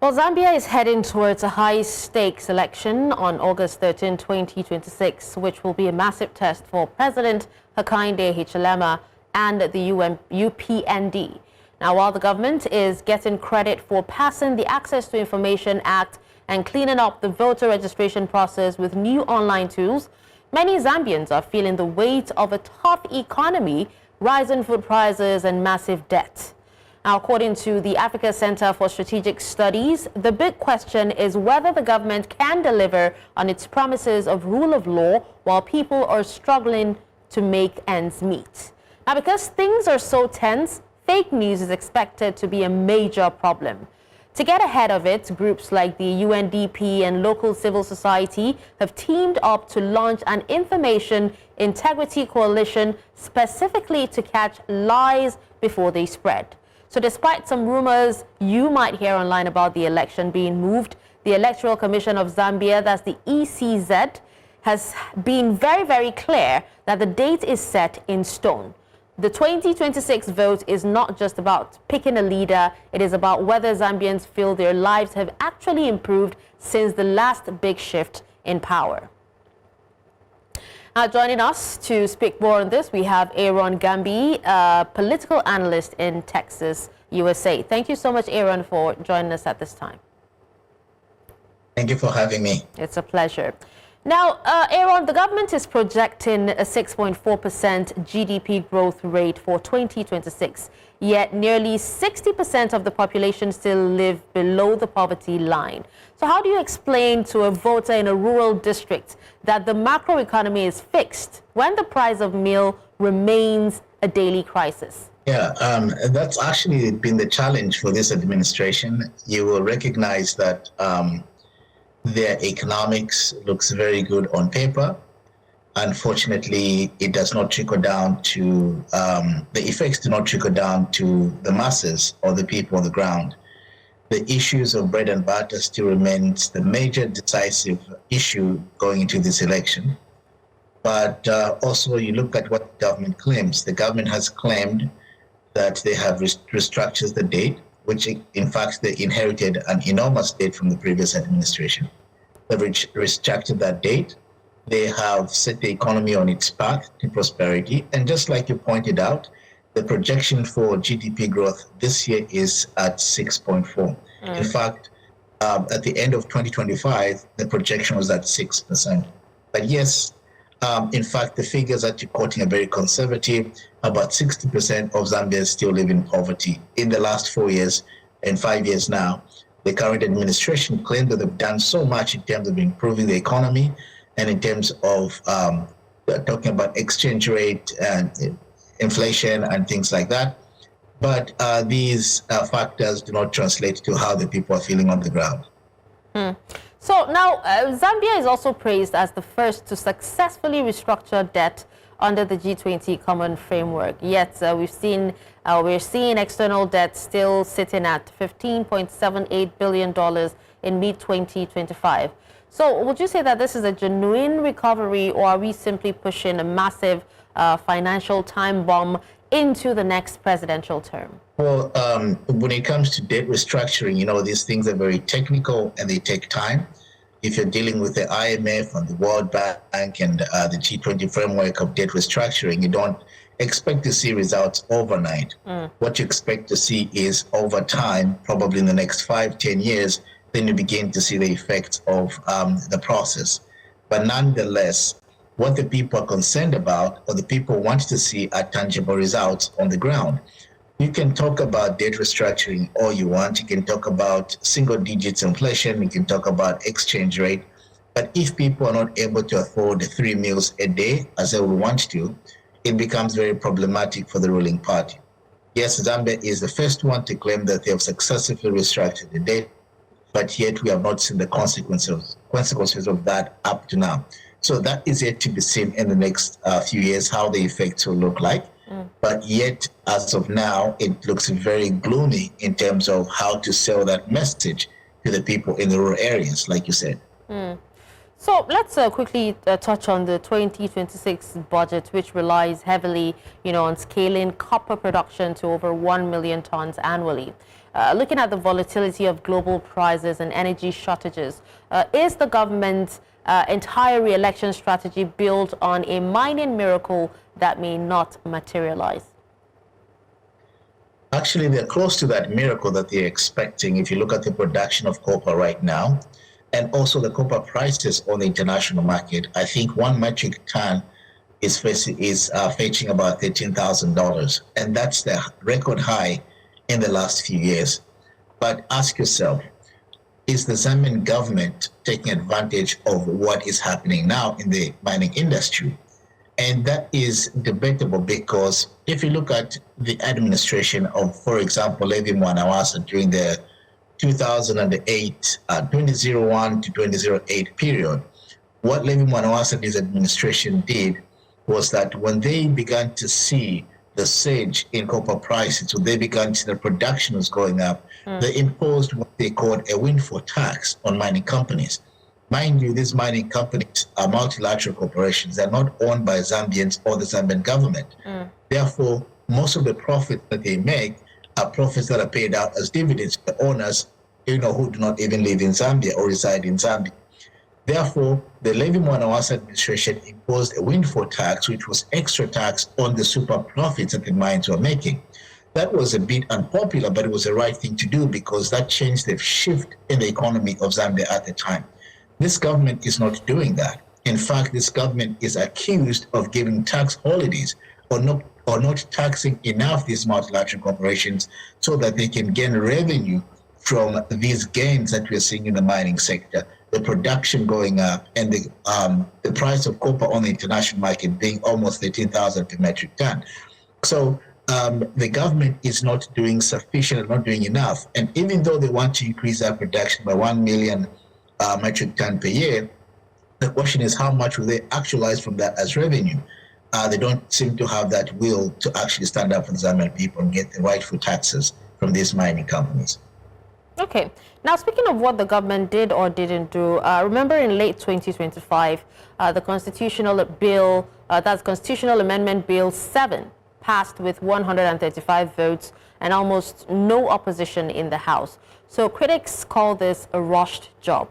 Well, Zambia is heading towards a high-stakes election on August 13, 2026, which will be a massive test for President Hakainde Hichilema and the UPND. Now, while the government is getting credit for passing the Access to Information Act and cleaning up the voter registration process with new online tools, many Zambians are feeling the weight of a tough economy, rising food prices, and massive debt. Now, according to the Africa Center for Strategic Studies, the big question is whether the government can deliver on its promises of rule of law while people are struggling to make ends meet. Now, because things are so tense, fake news is expected to be a major problem. To get ahead of it, groups like the UNDP and local civil society have teamed up to launch an information integrity coalition specifically to catch lies before they spread. So despite some rumors you might hear online about the election being moved, the Electoral Commission of Zambia, that's the ECZ, has been very, very clear that the date is set in stone. The 2026 vote is not just about picking a leader, it is about whether Zambians feel their lives have actually improved since the last big shift in power. Joining us to speak more on this, we have Aaron Gambi, a political analyst in Texas, USA. Thank you so much, Aaron, for joining us at this time. Thank you for having me. It's a pleasure. Now, Aaron, the government is projecting a 6.4% GDP growth rate for 2026, yet nearly 60% of the population still live below the poverty line. So how do you explain to a voter in a rural district that the macroeconomy is fixed when the price of meal remains a daily crisis? Yeah, that's actually been the challenge for this administration. You will recognize that their economics looks very good on paper. Unfortunately, it does not trickle down to, the effects do not trickle down to the masses or the people on the ground. The issues of bread and butter still remains the major decisive issue going into this election. But also you look at what the government claims. The government has claimed that they have restructured the debt, which in fact they inherited an enormous debt from the previous administration. They've restructured that debt. They have set the economy on its path to prosperity. And just like you pointed out, the projection for GDP growth this year is at 6.4. In fact, at the end of 2025, the projection was at 6%. But yes, in fact, the figures that you're quoting are very conservative. About 60% of Zambians still live in poverty. In the last 4 years and 5 years now, the current administration claimed that they've done so much in terms of improving the economy and in terms of talking about exchange rate and inflation and things like that. But these factors do not translate to how the people are feeling on the ground. So now, Zambia is also praised as the first to successfully restructure debt under the G20 Common Framework. Yet we're seeing external debt still sitting at $15.78 billion in mid-2025. So would you say that this is a genuine recovery, or are we simply pushing a massive financial time bomb into the next presidential term? Well, when it comes to debt restructuring, you know, these things are very technical and they take time. If you're dealing with the IMF and the World Bank and the G20 framework of debt restructuring, you don't expect to see results overnight. What you expect to see is over time, probably in the next 5-10 years, then you begin to see the effects of the process. But nonetheless, what the people are concerned about, or the people want to see, are tangible results on the ground. You can talk about debt restructuring all you want. You can talk about single digits inflation. You can talk about exchange rate. But if people are not able to afford 3 meals a day, as they would want to, it becomes very problematic for the ruling party. Yes, Zambia is the first one to claim that they have successfully restructured the debt, but yet we have not seen the consequences of that up to now. So that is yet to be seen in the next few years, how the effects will look like. But yet, as of now, it looks very gloomy in terms of how to sell that message to the people in the rural areas, like you said. So let's quickly touch on the 2026 budget, which relies heavily, on scaling copper production to over 1 million tons annually. looking at the volatility of global prices and energy shortages, is the government's entire re-election strategy built on a mining miracle that may not materialize? Actually, they're close to that miracle that they're expecting if you look at the production of copper right now and also the copper prices on the international market. I think 1 metric ton is fetching about $13,000, and that's the record high in the last few years. But ask yourself, is the Zambian government taking advantage of what is happening now in the mining industry? And that is debatable because if you look at the administration of, for example, Levi Mwanawasa during the 2008, 2001 to 2008 period, what Levi Mwanawasa and his administration did was that when they began to see the surge in copper prices, when they began to see the production was going up, they imposed what they called a windfall tax on mining companies. Mind you, these mining companies are multilateral corporations. They're not owned by Zambians or the Zambian government. Therefore, most of the profits that they make are profits that are paid out as dividends to the owners, who do not even live in Zambia or reside in Zambia. Therefore, the Levi Mwanawasa administration imposed a windfall tax, which was extra tax on the super profits that the mines were making. That was a bit unpopular, but it was the right thing to do because that changed the shift in the economy of Zambia at the time. This government is not doing that. In fact, this government is accused of giving tax holidays or not taxing enough these multilateral corporations so that they can gain revenue from these gains that we're seeing in the mining sector, the production going up, and the price of copper on the international market being almost 13,000 per metric ton. So the government is not doing sufficient, not doing enough. And even though they want to increase their production by 1 million metric ton per year, the question is how much will they actualize from that as revenue? They don't seem to have that will to actually stand up for the Zambian people and get the rightful taxes from these mining companies. Okay. Now, speaking of what the government did or didn't do, remember in late 2025, the constitutional bill, that's Constitutional Amendment Bill 7, passed with 135 votes and almost no opposition in the House. So critics call this a rushed job.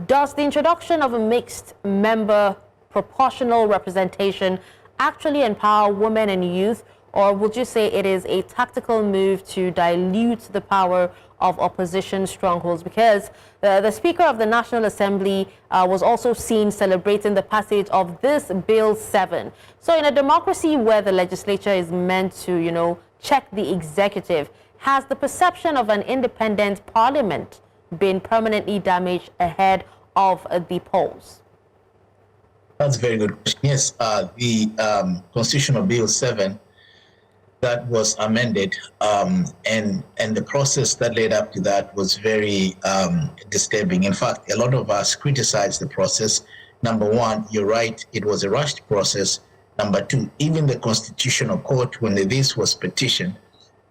Does the introduction of a mixed member proportional representation actually empower women and youth, or would you say it is a tactical move to dilute the power of opposition strongholds? Because the Speaker of the National Assembly was also seen celebrating the passage of this Bill 7. So in a democracy where the legislature is meant to, check the executive, has the perception of an independent parliament been permanently damaged ahead of the polls? That's a very good question. Yes, the Constitutional Bill 7 that was amended, and the process that led up to that was very disturbing. In fact, a lot of us criticized the process. Number one, you're right, it was a rushed process. Number two, even the Constitutional Court, when this was petitioned,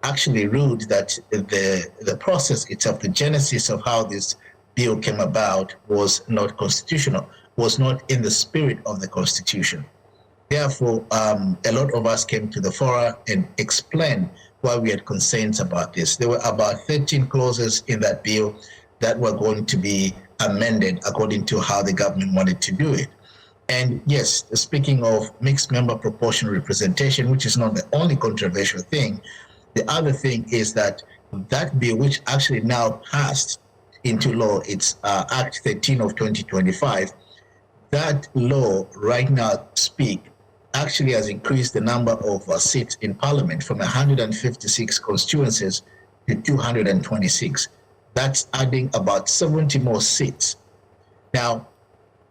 actually ruled that the process itself, the genesis of how this bill came about, was not constitutional, was not in the spirit of the Constitution. Therefore, a lot of us came to the fora and explained why we had concerns about this. There were about 13 clauses in that bill that were going to be amended according to how the government wanted to do it. And yes, speaking of mixed member proportional representation, which is not the only controversial thing, the other thing is that that bill, which actually now passed into law, it's Act 13 of 2025, that law right now actually has increased the number of seats in parliament from 156 constituencies to 226. That's adding about 70 more seats. Now,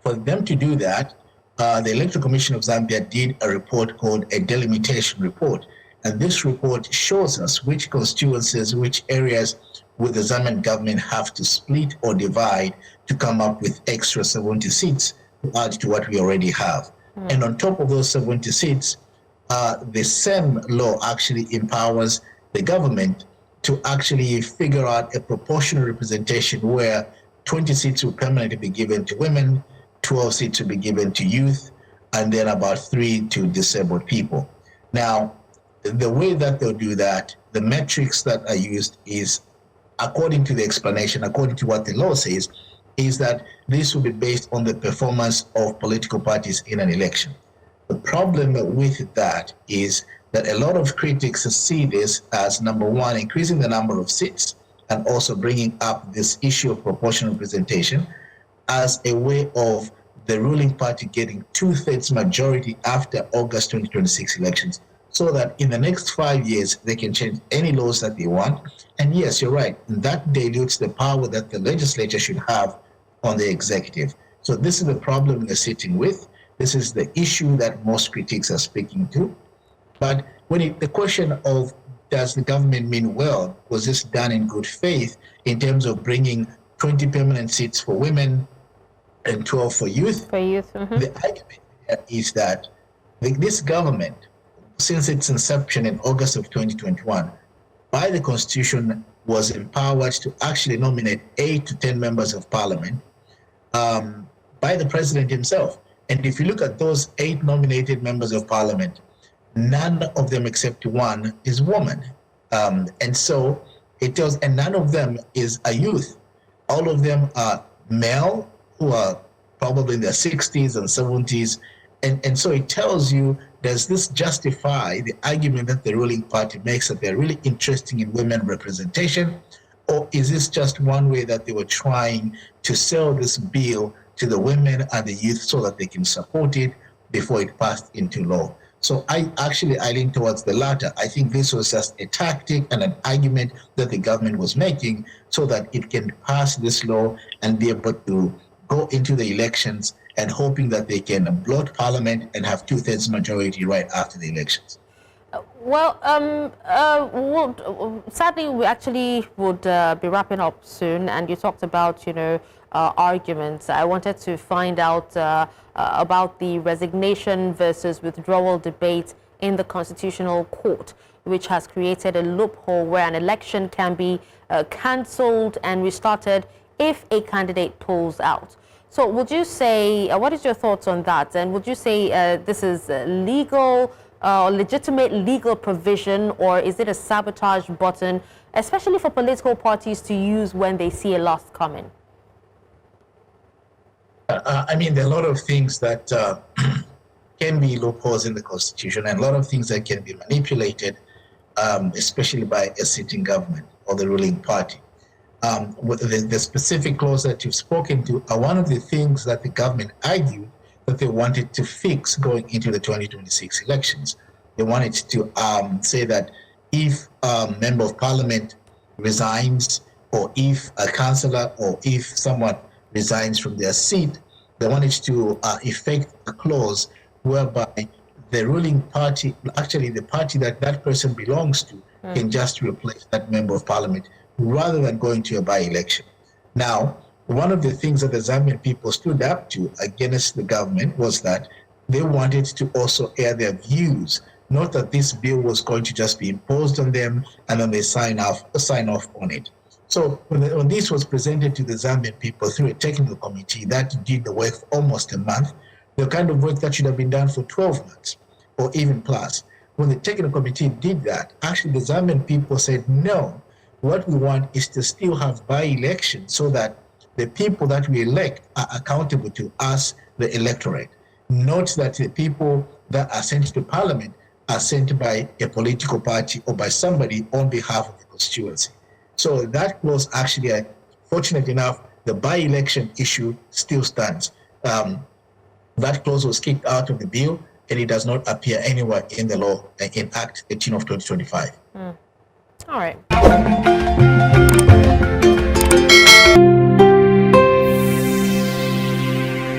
for them to do that, the Electoral Commission of Zambia did a report called a delimitation report. And this report shows us which constituencies, which areas will the Zambian government have to split or divide to come up with extra 70 seats to add to what we already have. And on top of those 70 seats, the same law actually empowers the government to actually figure out a proportional representation where 20 seats will permanently be given to women, 12 seats will be given to youth, and then about 3 to disabled people. Now, the way that they'll do that, the metrics that are used is according to the explanation, according to what the law says, is that this will be based on the performance of political parties in an election. The problem with that is that a lot of critics see this as, number one, increasing the number of seats and also bringing up this issue of proportional representation as a way of the ruling party getting 2/3 majority after August 2026 elections, so that in the next 5 years, they can change any laws that they want. And yes, you're right, that dilutes the power that the legislature should have on the executive. So this is the problem we're sitting with. This is the issue that most critics are speaking to. But the question of, does the government mean well? Was this done in good faith in terms of bringing 20 permanent seats for women and 12 for youth? For youth, The argument is that this government, since its inception in August of 2021, by the Constitution, was empowered to actually nominate 8 to 10 members of parliament by the president himself. And if you look at those 8 nominated members of parliament, none of them except one is woman. And so it tells, and none of them is a youth. All of them are male who are probably in their 60s and 70s. And so it tells you, does this justify the argument that the ruling party makes that they're really interested in women representation? Or is this just one way that they were trying to sell this bill to the women and the youth so that they can support it before it passed into law? So I lean towards the latter. I think this was just a tactic and an argument that the government was making so that it can pass this law and be able to go into the elections and hoping that they can bloat parliament and have 2/3 majority right after the elections. Sadly, we actually would be wrapping up soon, and you talked about, arguments. I wanted to find out about the resignation versus withdrawal debate in the Constitutional Court, which has created a loophole where an election can be cancelled and restarted if a candidate pulls out. So would you say, what is your thoughts on that? And would you say this is legal, legitimate legal provision, or is it a sabotage button, especially for political parties to use when they see a loss coming? There are a lot of things that can be loopholes in the Constitution and a lot of things that can be manipulated, especially by a sitting government or the ruling party. The specific clause that you've spoken to are one of the things that the government argued that they wanted to fix going into the 2026 elections. They wanted to say that if a member of parliament resigns, or if a councillor, or if someone resigns from their seat, they wanted to effect a clause whereby the ruling party, actually the party that that person belongs to, can just replace that member of parliament rather than going to a by-election. Now, one of the things that the Zambian people stood up to against the government was that they wanted to also air their views, not that this bill was going to just be imposed on them and then they sign off on it. So when this was presented to the Zambian people through a technical committee that did the work for almost a month, the kind of work that should have been done for 12 months or even plus, when the technical committee did that, actually the Zambian people said, no, what we want is to still have by-elections so that the people that we elect are accountable to us, the electorate. Not that the people that are sent to parliament are sent by a political party or by somebody on behalf of the constituency. So that clause actually, fortunately enough, the by-election issue still stands. That clause was kicked out of the bill and it does not appear anywhere in the law in Act 18 of 2025. All right.